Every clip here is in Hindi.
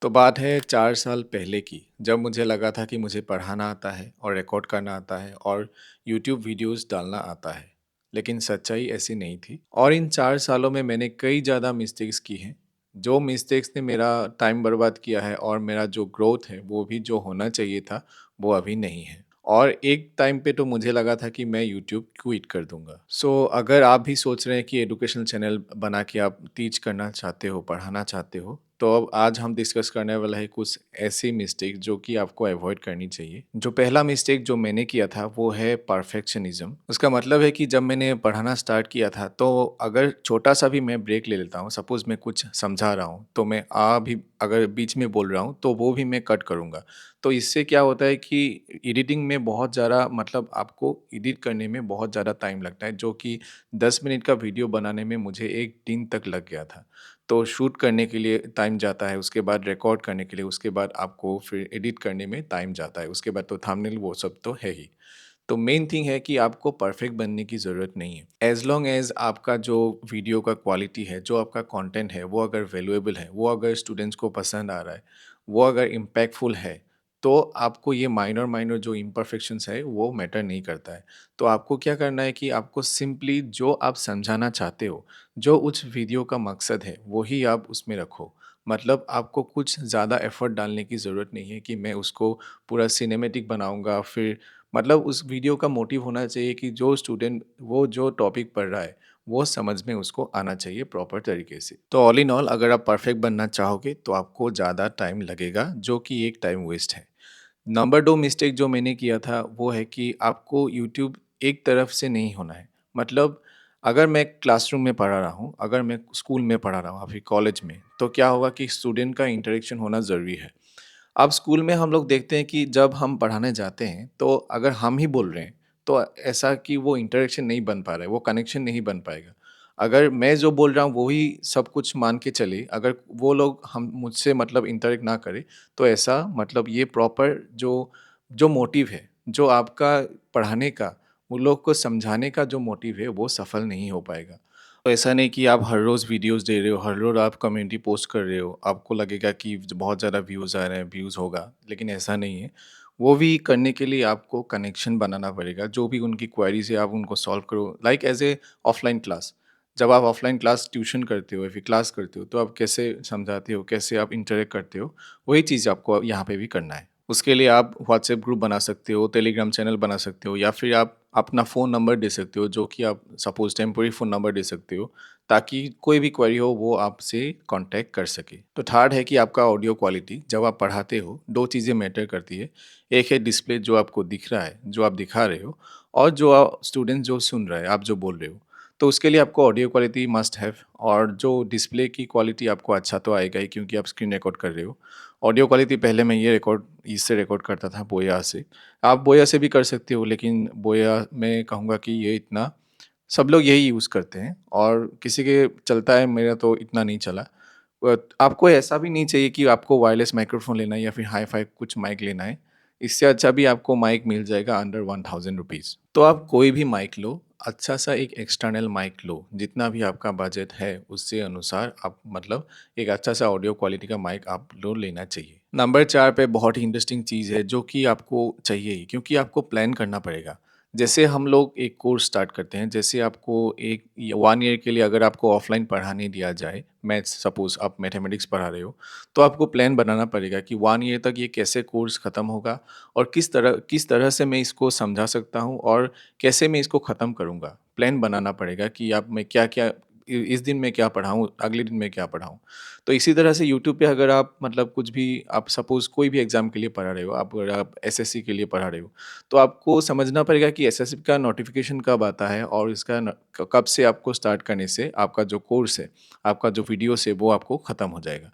तो बात है 4 साल पहले की, जब मुझे लगा था कि मुझे पढ़ाना आता है और रिकॉर्ड करना आता है और यूट्यूब वीडियोस डालना आता है। लेकिन सच्चाई ऐसी नहीं थी और इन 4 सालों में मैंने कई ज़्यादा मिस्टेक्स की हैं। जो मिस्टेक्स ने मेरा टाइम बर्बाद किया है और मेरा जो ग्रोथ है, वो भी जो होना चाहिए था, वो अभी नहीं है। और एक टाइम पे तो मुझे लगा था कि मैं यूट्यूब क्विट कर दूँगा। अगर आप भी सोच रहे हैं कि एजुकेशनल चैनल बना के आप टीच करना चाहते हो, पढ़ाना चाहते हो, तो अब आज हम डिस्कस करने वाला है कुछ ऐसी मिस्टेक जो कि आपको अवॉइड करनी चाहिए। जो पहला मिस्टेक जो मैंने किया था वो है परफेक्शनिज्म। उसका मतलब है कि जब मैंने पढ़ाना स्टार्ट किया था तो अगर छोटा-सा भी मैं ब्रेक ले लेता हूँ, सपोज़ मैं कुछ समझा रहा हूँ, तो मैं भी अगर बीच में बोल रहा हूँ तो वो भी मैं कट करूँगा। तो इससे क्या होता है कि एडिटिंग में बहुत ज़्यादा मतलब आपको एडिट करने में बहुत ज़्यादा टाइम लगता है, जो कि 10 मिनट का वीडियो बनाने में मुझे 1 दिन तक लग गया था। तो शूट करने के लिए टाइम जाता है, उसके बाद रिकॉर्ड करने के लिए, उसके बाद आपको फिर एडिट करने में टाइम जाता है, उसके बाद तो थंबनेल वो सब तो है ही। तो मेन थिंग है कि आपको परफेक्ट बनने की ज़रूरत नहीं है। एज़ लॉन्ग एज़ आपका जो वीडियो का क्वालिटी है, जो आपका कंटेंट है, वो अगर वैल्यूएबल है, वो अगर स्टूडेंट्स को पसंद आ रहा है, वो अगर इम्पैक्टफुल है, तो आपको ये माइनर माइनर जो इम्परफेक्शंस है, वो मैटर नहीं करता है। तो आपको क्या करना है कि आपको सिंपली जो आप समझाना चाहते हो, जो उस वीडियो का मकसद है, वही आप उसमें रखो। मतलब आपको कुछ ज़्यादा एफ़र्ट डालने की ज़रूरत नहीं है कि मैं उसको पूरा सिनेमैटिक बनाऊँगा, फिर मतलब उस वीडियो का मोटिव होना चाहिए कि जो स्टूडेंट वो जो टॉपिक पढ़ रहा है, वो समझ में उसको आना चाहिए प्रॉपर तरीके से। तो ऑल इन ऑल अगर आप परफेक्ट बनना चाहोगे तो आपको ज़्यादा टाइम लगेगा, जो कि एक टाइम वेस्ट है। नंबर 2 मिस्टेक जो मैंने किया था वो है कि आपको यूट्यूब एक तरफ से नहीं होना है। मतलब अगर मैं क्लासरूम में पढ़ा रहा हूँ, अगर मैं स्कूल में पढ़ा रहा हूँ, अभी कॉलेज में, तो क्या होगा कि स्टूडेंट का इंटरेक्शन होना ज़रूरी है। अब स्कूल में हम लोग देखते हैं कि जब हम पढ़ाने जाते हैं, तो अगर हम ही बोल रहे हैं, तो ऐसा कि वो इंटरेक्शन नहीं बन पा रहा है, वो कनेक्शन नहीं बन पाएगा। अगर मैं जो बोल रहा हूँ, वो ही सब कुछ मान के चले, अगर वो लोग हम मुझसे मतलब इंटरेक्ट ना करें, तो ऐसा मतलब ये प्रॉपर जो जो मोटिव है, जो आपका पढ़ाने का, उन लोग को समझाने का जो मोटिव है, वो सफल नहीं हो पाएगा। तो ऐसा नहीं कि आप हर रोज़ वीडियोज़ दे रहे हो, हर रोज़ आप कम्युनिटी पोस्ट कर रहे हो, आपको लगेगा कि बहुत ज़्यादा व्यूज़ आ रहे हैं, व्यूज़ होगा, लेकिन ऐसा नहीं है। वो भी करने के लिए आपको कनेक्शन बनाना पड़ेगा, जो भी उनकी क्वेरीज़ है आप उनको सॉल्व करो, like as a offline class. जब आप ऑफ़लाइन क्लास ट्यूशन करते हो या फिर क्लास करते हो, तो आप कैसे समझाते हो, कैसे आप इंटरैक्ट करते हो, वही चीज़ आपको यहाँ पे भी करना है। उसके लिए आप व्हाट्सएप ग्रुप बना सकते हो, टेलीग्राम चैनल बना सकते हो या फिर आप अपना फ़ोन नंबर दे सकते हो, जो कि आप सपोज़ टेम्परेरी फ़ोन नंबर दे सकते हो, ताकि कोई भी क्वेरी हो वो आपसे कॉन्टैक्ट कर सके। तो थर्ड है कि आपका ऑडियो क्वालिटी, जब आप पढ़ाते हो 2 चीज़ें मैटर करती है। एक है डिस्प्ले जो आपको दिख रहा है, जो आप दिखा रहे हो, और जो स्टूडेंट जो सुन रहा है, आप जो बोल रहे हो। तो उसके लिए आपको ऑडियो क्वालिटी मस्ट हैव, और जो डिस्प्ले की क्वालिटी आपको अच्छा तो आएगा ही, क्योंकि आप स्क्रीन रिकॉर्ड कर रहे हो। ऑडियो क्वालिटी पहले मैं इससे रिकॉर्ड करता था, बोया से। आप बोया से भी कर सकते हो, लेकिन बोया मैं कहूँगा कि ये इतना सब लोग यही यूज़ करते हैं और किसी के चलता है, मेरा तो इतना नहीं चला। आपको ऐसा भी नहीं चाहिए कि आपको वायरलेस माइक्रोफ़ोन लेना है या फिर हाई-फाई कुछ माइक लेना है। इससे अच्छा भी आपको माइक मिल जाएगा अंडर 1000 रुपीज़। तो आप कोई भी माइक लो, अच्छा-सा एक एक्सटर्नल माइक लो, जितना भी आपका बजट है उससे अनुसार आप मतलब एक अच्छा-सा ऑडियो क्वालिटी का माइक आप लो लेना चाहिए। नंबर 4 पे बहुत ही इंटरेस्टिंग चीज़ है, जो कि आपको चाहिए ही, क्योंकि आपको प्लान करना पड़ेगा। जैसे हम लोग एक कोर्स स्टार्ट करते हैं, जैसे आपको एक 1 ईयर के लिए अगर आपको ऑफ़लाइन पढ़ाने दिया जाए, मैथ्स सपोज़ आप मैथमेटिक्स पढ़ा रहे हो, तो आपको प्लान बनाना पड़ेगा कि 1 ईयर तक ये कैसे कोर्स ख़त्म होगा और किस तरह से मैं इसको समझा सकता हूँ और कैसे मैं इसको ख़त्म करूँगा। प्लान बनाना पड़ेगा कि अब मैं क्या-क्या इस दिन मैं क्या पढ़ाऊँ, अगले दिन मैं क्या पढ़ाऊँ। तो इसी तरह से यूट्यूब पे अगर आप मतलब कुछ भी आप सपोज़ कोई भी एग्ज़ाम के लिए पढ़ा रहे हो, आप अगर आप एसएससी के लिए पढ़ा रहे हो, तो आपको समझना पड़ेगा कि एसएससी का नोटिफ़िकेशन कब आता है और इसका न क कब से आपको स्टार्ट करने से आपका जो कोर्स है, आपका जो वीडियोज़ है, वो आपको ख़त्म हो जाएगा।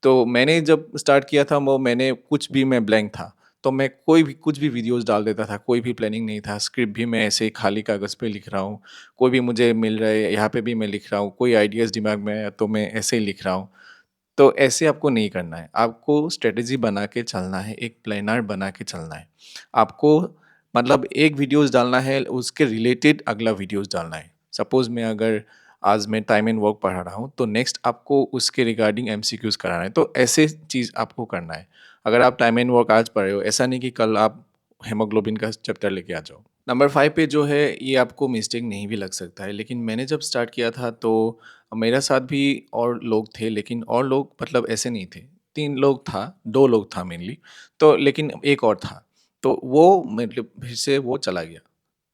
तो मैंने जब स्टार्ट किया था, वो मैंने कुछ भी मैं ब्लैंक था, तो मैं कोई भी कुछ भी वीडियोज़ डाल देता था, कोई भी प्लानिंग नहीं था, स्क्रिप्ट भी मैं ऐसे ही खाली कागज़ पे लिख रहा हूँ, कोई भी मुझे मिल रहा है, यहाँ पे भी मैं लिख रहा हूँ, कोई आइडियाज़ दिमाग में आया तो मैं ऐसे ही लिख रहा हूँ। तो ऐसे आपको नहीं करना है, आपको स्ट्रैटेजी बना के चलना है, एक प्लानर बना के चलना है। आपको मतलब एक वीडियोज़ डालना है, उसके रिलेटेड अगला वीडियोज़ डालना है। सपोज़ मैं अगर आज मैं टाइम एंड वर्क पढ़ा रहा हूँ, तो नेक्स्ट आपको उसके रिगार्डिंग एमसीक्यूज़ कराना है, तो ऐसे चीज़ आपको करना है। अगर आप टाइम एंड वर्क आज पढ़ रहे हो, ऐसा नहीं कि कल आप हीमोग्लोबिन का चैप्टर लेके आ जाओ। नंबर 5 पे जो है, ये आपको मिस्टेक नहीं भी लग सकता है, लेकिन मैंने जब स्टार्ट किया था तो मेरा साथ भी और लोग थे, लेकिन और लोग मतलब ऐसे नहीं थे। 3 लोग था, 2 लोग था मेनली, तो लेकिन 1 और था। तो वो मतलब फिर से वो चला गया।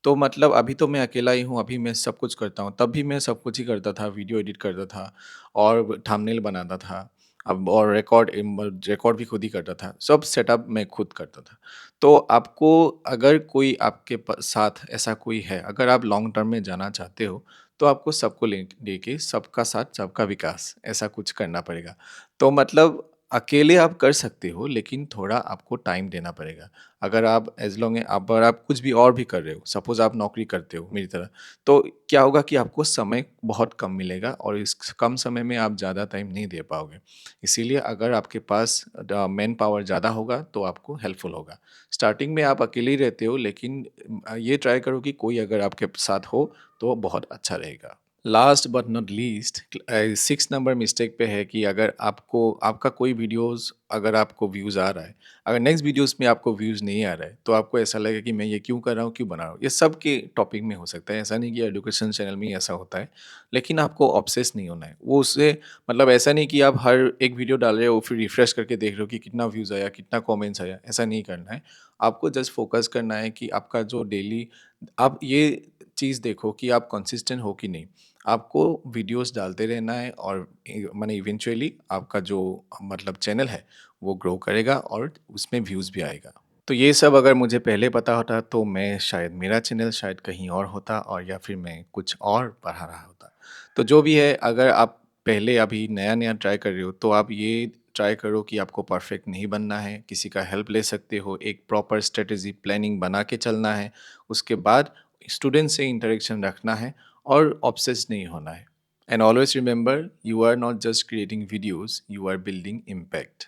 तो मतलब अभी तो मैं अकेला ही हूँ, अभी मैं सब कुछ करता हूँ। तब भी मैं सब कुछ ही करता था, वीडियो एडिट करता था और थंबनेल बनाता था। अब और रिकॉर्ड भी खुद ही करता था। सब सेटअप मैं खुद करता था। तो आपको अगर कोई आपके साथ ऐसा कोई है, अगर आप लॉन्ग टर्म में जाना चाहते हो, तो आपको सबको लेके सबका साथ सबका विकास ऐसा कुछ करना पड़ेगा। तो मतलब अकेले आप कर सकते हो, लेकिन थोड़ा आपको टाइम देना पड़ेगा। अगर आप एज़ लॉन्ग अगर आप कुछ भी और भी कर रहे हो, सपोज़ आप नौकरी करते हो मेरी तरह, तो क्या होगा कि आपको समय बहुत कम मिलेगा और इस कम समय में आप ज़्यादा टाइम नहीं दे पाओगे। इसीलिए अगर आपके पास मैन पावर ज़्यादा होगा तो आपको हेल्पफुल होगा। स्टार्टिंग में आप अकेले ही रहते हो, लेकिन ये ट्राई करो कि कोई अगर आपके साथ हो तो बहुत अच्छा रहेगा। Last but not least 6 number mistake पे है कि अगर आपको आपका कोई वीडियोस अगर आपको व्यूज़ आ रहा है, अगर नेक्स्ट वीडियोस में आपको व्यूज़ नहीं आ रहा है, तो आपको ऐसा लगेगा कि मैं ये क्यों कर रहा हूँ, क्यों बना रहा हूँ। ये सब के टॉपिक में हो सकता है, ऐसा नहीं कि एजुकेशन चैनल में ही ऐसा होता है, लेकिन आपको ऑब्सेस नहीं होना है। वो उससे मतलब ऐसा नहीं कि आप हर एक वीडियो डाल रहे हो फिर रिफ्रेश करके देख रहे हो कि कितना व्यूज़ आया, कितना कमेंट्स आया, ऐसा नहीं करना है। आपको जस्ट फोकस करना है कि आपका जो डेली आप ये चीज़ देखो कि आप कंसिस्टेंट हो कि नहीं। आपको वीडियोस डालते रहना है और माने इवेंचुअली आपका जो मतलब चैनल है वो ग्रो करेगा और उसमें व्यूज़ भी आएगा। तो ये सब अगर मुझे पहले पता होता तो मैं शायद मेरा चैनल शायद कहीं और होता और या फिर मैं कुछ और पढ़ा रहा होता। तो जो भी है, अगर आप पहले अभी नया-नया ट्राई कर रहे हो तो आप ये ट्राई करो कि आपको परफेक्ट नहीं बनना है, किसी का हेल्प ले सकते हो, एक प्रॉपर स्ट्रेटेजी प्लानिंग बना के चलना है। उसके बाद स्टूडेंट से इंटरेक्शन रखना है और ऑब्सेस नहीं होना है। And always remember, you are not just creating videos, you are building impact.